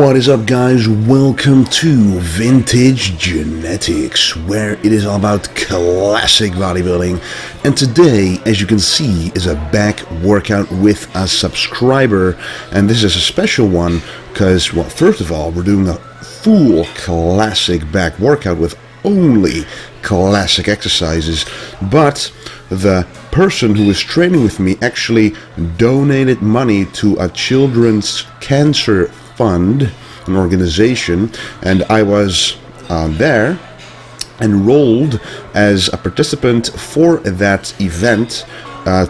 What is up, guys? Welcome to Vintage Genetics, where it is all about classic bodybuilding. And today, as you can see, is a back workout with a subscriber. And this is a special one because, well, first of all, we're doing a full classic back workout with only classic exercises. But the person who is training with me actually donated money to a children's cancer fund, an organization, and I was there enrolled as a participant for that event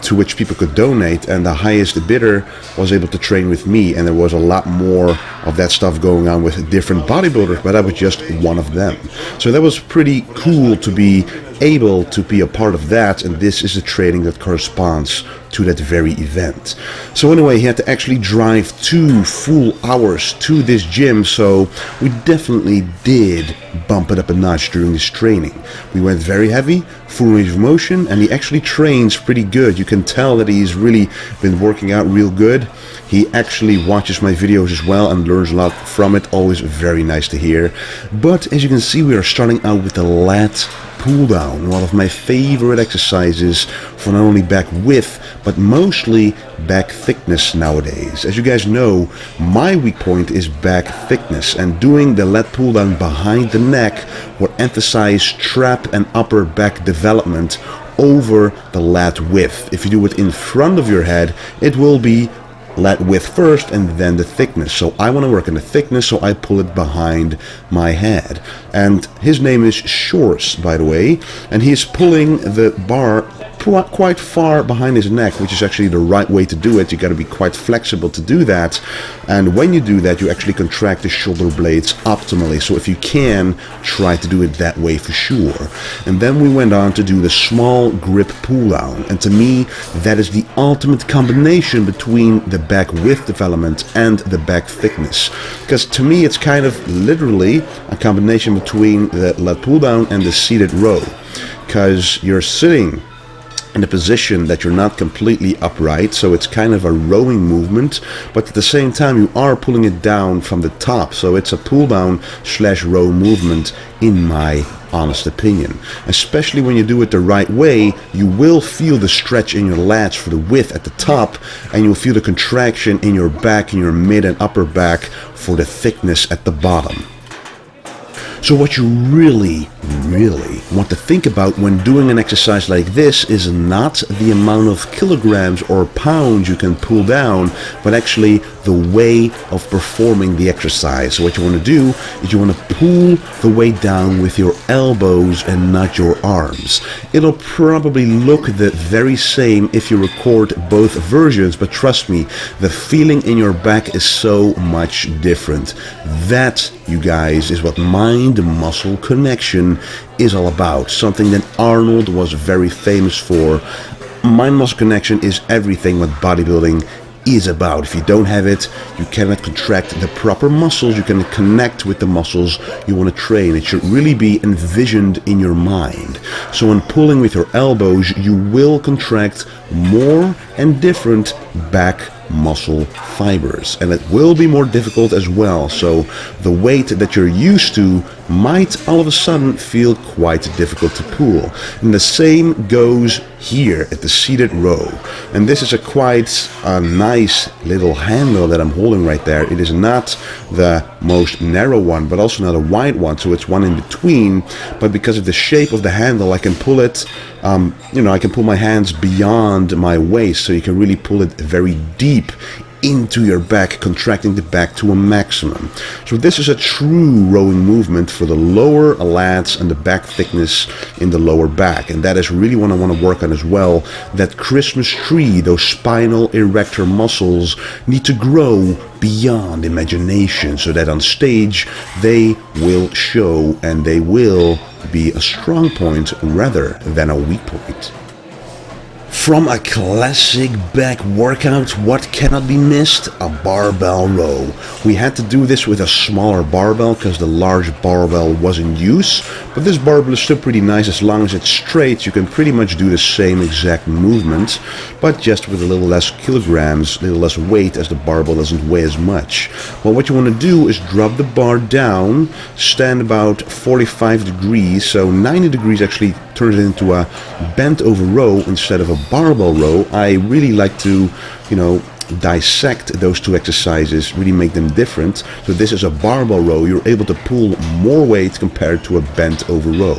to which people could donate, and the highest bidder was able to train with me. And there was a lot more of that stuff going on with different bodybuilders, but I was just one of them. So that was pretty cool to be able to be a part of that, and this is the training that corresponds to that very event. So anyway, he had to actually drive 2 full hours to this gym, so we definitely did bump it up a notch during this training. We went very heavy, full range of motion, and he actually trains pretty good. You can tell that he's really been working out real good. He actually watches my videos as well and learns a lot from it. Always very nice to hear. But as you can see, we are starting out with the lat pull down, one of my favorite exercises for not only back width but mostly back thickness nowadays. As you guys know, my weak point is back thickness, and doing the lat pull down behind the neck will emphasize trap and upper back development over the lat width. If you do it in front of your head, it will be lat width first and then the thickness. So I want to work on the thickness, so I pull it behind my head. And his name is Sjors, by the way, and he's pulling the bar quite far behind his neck, which is actually the right way to do it. You got to be quite flexible to do that, and when you do that, you actually contract the shoulder blades optimally. So if you can, try to do it that way for sure. And then we went on to do the small grip pull down, and to me, that is the ultimate combination between the back width development and the back thickness, because to me it's kind of literally a combination between the lat pull down and the seated row, because you're sitting in a position that you're not completely upright, so it's kind of a rowing movement, but at the same time you are pulling it down from the top, so it's a pull down / row movement in my honest opinion. Especially when you do it the right way, you will feel the stretch in your lats for the width at the top, and you'll feel the contraction in your back, in your mid and upper back for the thickness at the bottom. So what you really want to think about when doing an exercise like this is not the amount of kilograms or pounds you can pull down, but actually the way of performing the exercise. So what you want to do is you want to pull the weight down with your elbows and not your arms. It'll probably look the very same if you record both versions, but trust me, the feeling in your back is so much different. That, you guys, is what mind-muscle connection is all about. Something that Arnold was very famous for. Mind-muscle connection is everything what bodybuilding is about. If you don't have it, you cannot contract the proper muscles, you can connect with the muscles you want to train. It should really be envisioned in your mind. So when pulling with your elbows, you will contract more and different back muscle fibers, and it will be more difficult as well. So the weight that you're used to might all of a sudden feel quite difficult to pull. And the same goes here at the seated row. And this is a quite nice little handle that I'm holding right there. It is not the most narrow one, but also not a wide one, so it's one in between. But because of the shape of the handle, I can pull it, I can pull my hands beyond my waist, so you can really pull it very deep into your back, contracting the back to a maximum. So this is a true rowing movement for the lower lats and the back thickness in the lower back, and that is really what I want to work on as well. That Christmas tree, those spinal erector muscles need to grow beyond imagination, so that on stage they will show and they will be a strong point rather than a weak point. From a classic back workout, what cannot be missed? A barbell row. We had to do this with a smaller barbell because the large barbell was in use, but this barbell is still pretty nice. As long as it's straight, you can pretty much do the same exact movement, but just with a little less kilograms, a little less weight, as the barbell doesn't weigh as much. Well, what you want to do is drop the bar down, stand about 45 degrees, so 90 degrees actually turns it into a bent over row instead of a barbell row. I really like to, dissect those two exercises, really make them different. So this is a barbell row. You're able to pull more weight compared to a bent over row.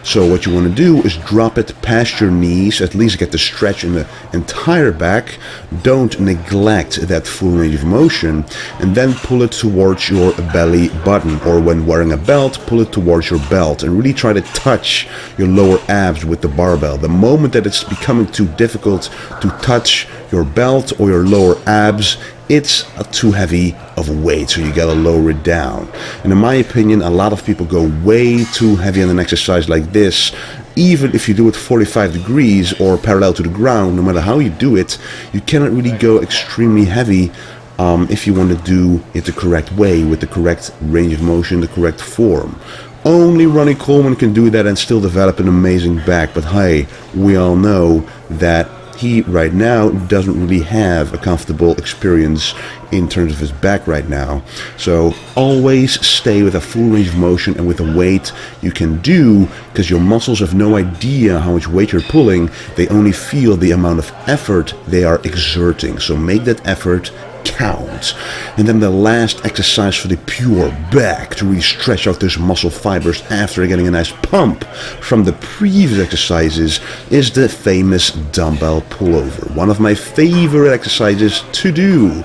So what you want to do is drop it past your knees, at least get the stretch in the entire back. Don't neglect that full range of motion, and then pull it towards your belly button, or when wearing a belt, pull it towards your belt and really try to touch your lower abs with the barbell. The moment that it's becoming too difficult to touch your belt or your lower abs, it's too heavy of a weight, so you gotta lower it down. And in my opinion, a lot of people go way too heavy on an exercise like this. Even if you do it 45 degrees or parallel to the ground, no matter how you do it, you cannot really go extremely heavy if you want to do it the correct way, with the correct range of motion, the correct form. Only Ronnie Coleman can do that and still develop an amazing back, but hey, we all know that he right now doesn't really have a comfortable experience in terms of his back right now. So always stay with a full range of motion and with a weight you can do, because your muscles have no idea how much weight you're pulling. They only feel the amount of effort they are exerting. So make that effort count. And then the last exercise for the pure back, to really stretch out those muscle fibers after getting a nice pump from the previous exercises, is the famous dumbbell pullover. One of my favorite exercises to do.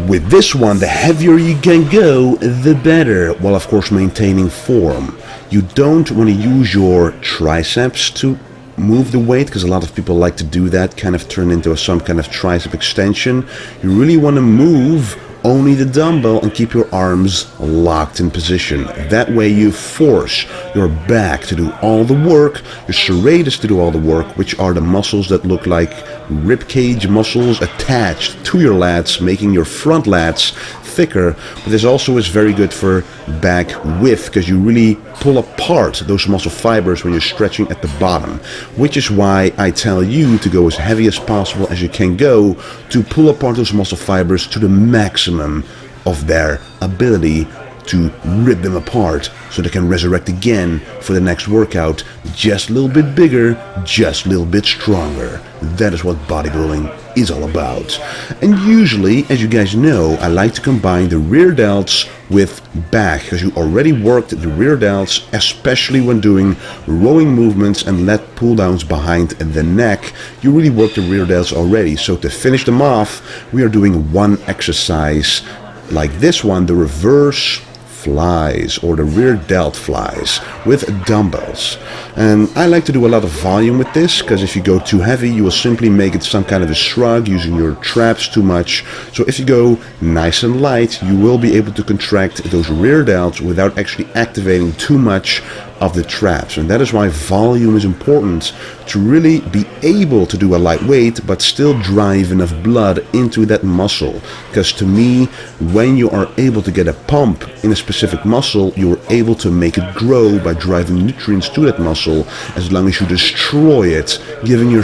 With this one, the heavier you can go, the better, while of course maintaining form. You don't want to use your triceps to move the weight, because a lot of people like to do that, kind of turn into some kind of tricep extension. You really want to move only the dumbbell and keep your arms locked in position. That way you force your back to do all the work, your serratus to do all the work, which are the muscles that look like rib cage muscles attached to your lats, making your front lats thicker. But this also is very good for back width, because you really pull apart those muscle fibers when you're stretching at the bottom, which is why I tell you to go as heavy as possible as you can go, to pull apart those muscle fibers to the maximum of their ability, to rip them apart so they can resurrect again for the next workout, just a little bit bigger, just a little bit stronger. That is what bodybuilding is all about. And usually, as you guys know, I like to combine the rear delts with back, because you already worked the rear delts, especially when doing rowing movements and lat pull downs behind the neck. You really worked the rear delts already. So to finish them off, we are doing one exercise like this one, the reverse flies, or the rear delt flies with dumbbells. And I like to do a lot of volume with this, because if you go too heavy, you will simply make it some kind of a shrug, using your traps too much. So if you go nice and light, you will be able to contract those rear delts without actually activating too much of the traps. And that is why volume is important, to really be able to do a light weight but still drive enough blood into that muscle. Because to me, when you are able to get a pump in a specific muscle, you are able to make it grow by driving nutrients to that muscle, as long as you destroy it, giving your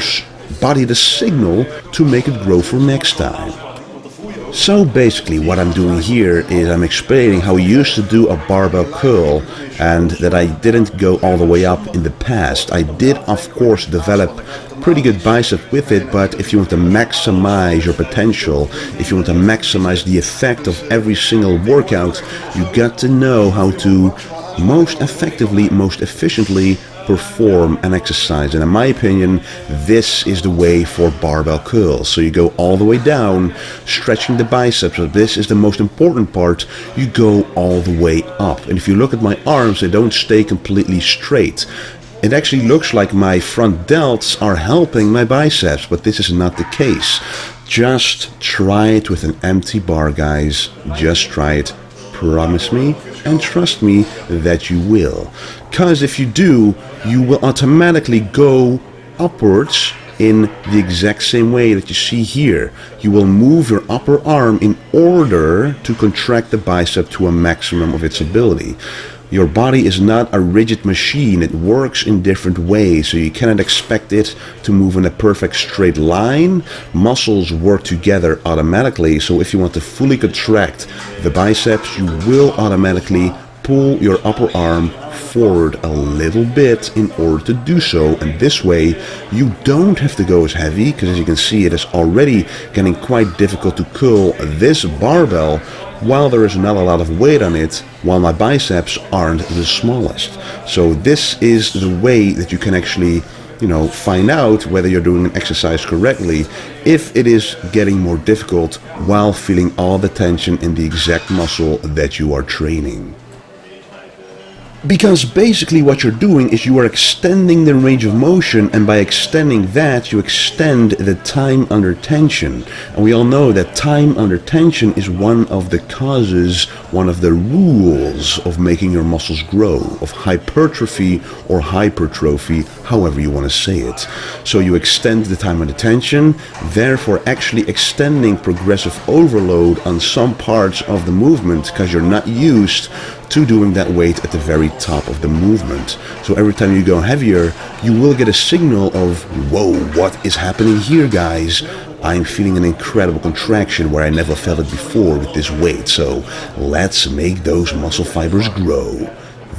body the signal to make it grow for next time. So basically what I'm doing here is I'm explaining how we used to do a barbell curl, and that I didn't go all the way up in the past. I did of course develop pretty good bicep with it, but if you want to maximize your potential, if you want to maximize the effect of every single workout, you got to know how to most effectively, most efficiently perform an exercise. And in my opinion, this is the way for barbell curls. So you go all the way down, stretching the biceps. So this is the most important part. You go all the way up. And if you look at my arms, they don't stay completely straight. It actually looks like my front delts are helping my biceps, but this is not the case. Just try it with an empty bar, guys. Just try it. Promise me and trust me that you will. Because if you do, you will automatically go upwards in the exact same way that you see here. You will move your upper arm in order to contract the bicep to a maximum of its ability. Your body is not a rigid machine. It works in different ways, so you cannot expect it to move in a perfect straight line. Muscles work together automatically, so if you want to fully contract the biceps, you will automatically pull your upper arm forward a little bit in order to do so, and this way you don't have to go as heavy, because as you can see, it is already getting quite difficult to curl this barbell while there is not a lot of weight on it, while my biceps aren't the smallest. So this is the way that you can actually, find out whether you're doing an exercise correctly, if it is getting more difficult while feeling all the tension in the exact muscle that you are training. Because basically what you're doing is you are extending the range of motion, and by extending that, you extend the time under tension. And we all know that time under tension is one of the causes, one of the rules of making your muscles grow, of hypertrophy or hypertrophy, however you want to say it. So you extend the time under tension, therefore actually extending progressive overload on some parts of the movement, because you're not used to doing that weight at the very top of the movement. So every time you go heavier, you will get a signal of, whoa, what is happening here, guys? I'm feeling an incredible contraction where I never felt it before with this weight. So let's make those muscle fibers grow.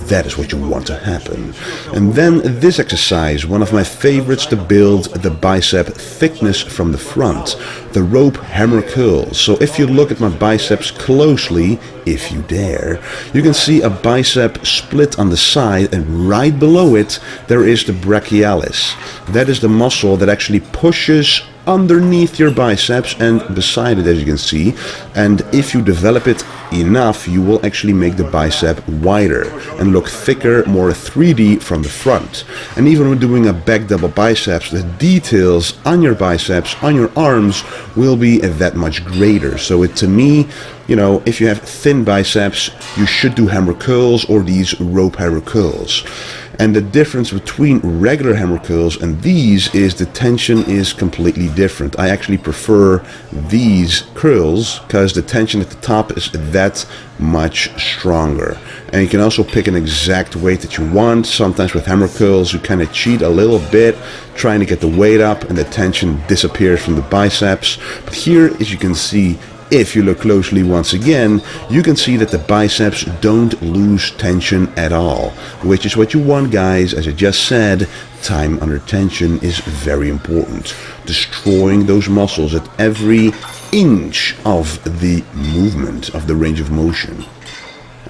That is what you want to happen. And then this exercise, one of my favorites to build the bicep thickness from the front, the rope hammer curls. So if you look at my biceps closely, if you dare, you can see a bicep split on the side, and right below it there is the brachialis. That is the muscle that actually pushes underneath your biceps and beside it, as you can see, and if you develop it enough, you will actually make the bicep wider and look thicker, more 3D from the front. And even when doing a back double biceps, the details on your biceps, on your arms, will be that much greater. So to me, if you have thin biceps, you should do hammer curls or these rope hammer curls. And the difference between regular hammer curls and these is the tension is completely different. I actually prefer these curls because the tension at the top is that much stronger. And you can also pick an exact weight that you want. Sometimes with hammer curls you kind of cheat a little bit, trying to get the weight up, and the tension disappears from the biceps. But here, as you can see, if you look closely once again, you can see that the biceps don't lose tension at all, which is what you want, guys. As I just said, time under tension is very important. Destroying those muscles at every inch of the movement, of the range of motion.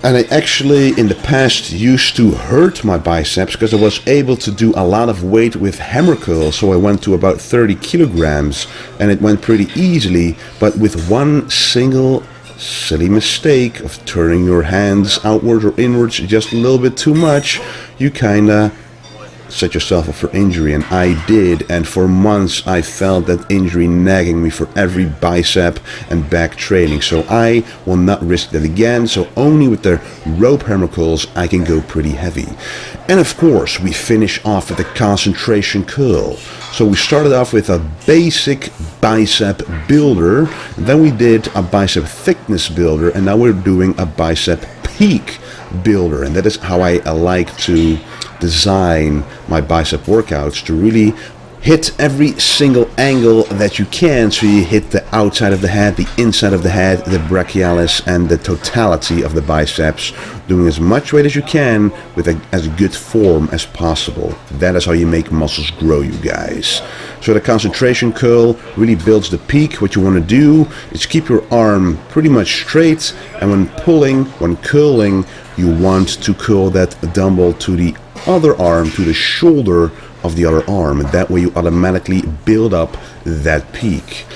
And I actually in the past used to hurt my biceps because I was able to do a lot of weight with hammer curls, so I went to about 30 kilograms and it went pretty easily, but with one single silly mistake of turning your hands outwards or inwards just a little bit too much, you kinda set yourself up for injury, and I did, and for months I felt that injury nagging me for every bicep and back training. So I will not risk that again, so only with the rope hammer curls I can go pretty heavy. And of course we finish off with a concentration curl. So we started off with a basic bicep builder, then we did a bicep thickness builder, and now we're doing a bicep peak builder. And that is how I like to design my bicep workouts, to really hit every single angle that you can, so you hit the outside of the head, the inside of the head, the brachialis, and the totality of the biceps, doing as much weight as you can with as good form as possible. That is how you make muscles grow, you guys. So the concentration curl really builds the peak. What you want to do is keep your arm pretty much straight, and when pulling, when curling, you want to curl that dumbbell to the other arm, to the shoulder of the other arm, and that way you automatically build up that peak.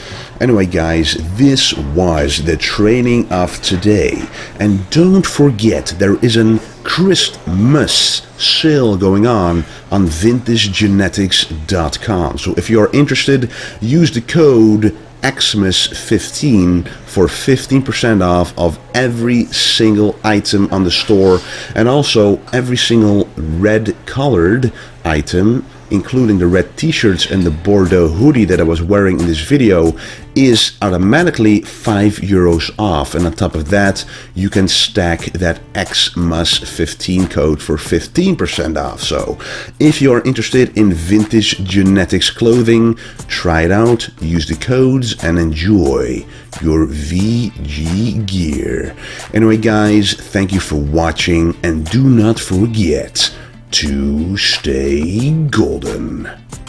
Anyway, guys, this was the training of today, and don't forget there is a Christmas sale going on vintagegenetics.com. So if you are interested, use the code Xmas15 for 15% off of every single item on the store, and also every single red colored item including the red t-shirts and the Bordeaux hoodie that I was wearing in this video, is automatically €5 off, and on top of that you can stack that XMUS15 code for 15% off. So if you are interested in vintage genetics clothing, try it out, use the codes and enjoy your VG gear. Anyway guys, thank you for watching, and do not forget to stay golden.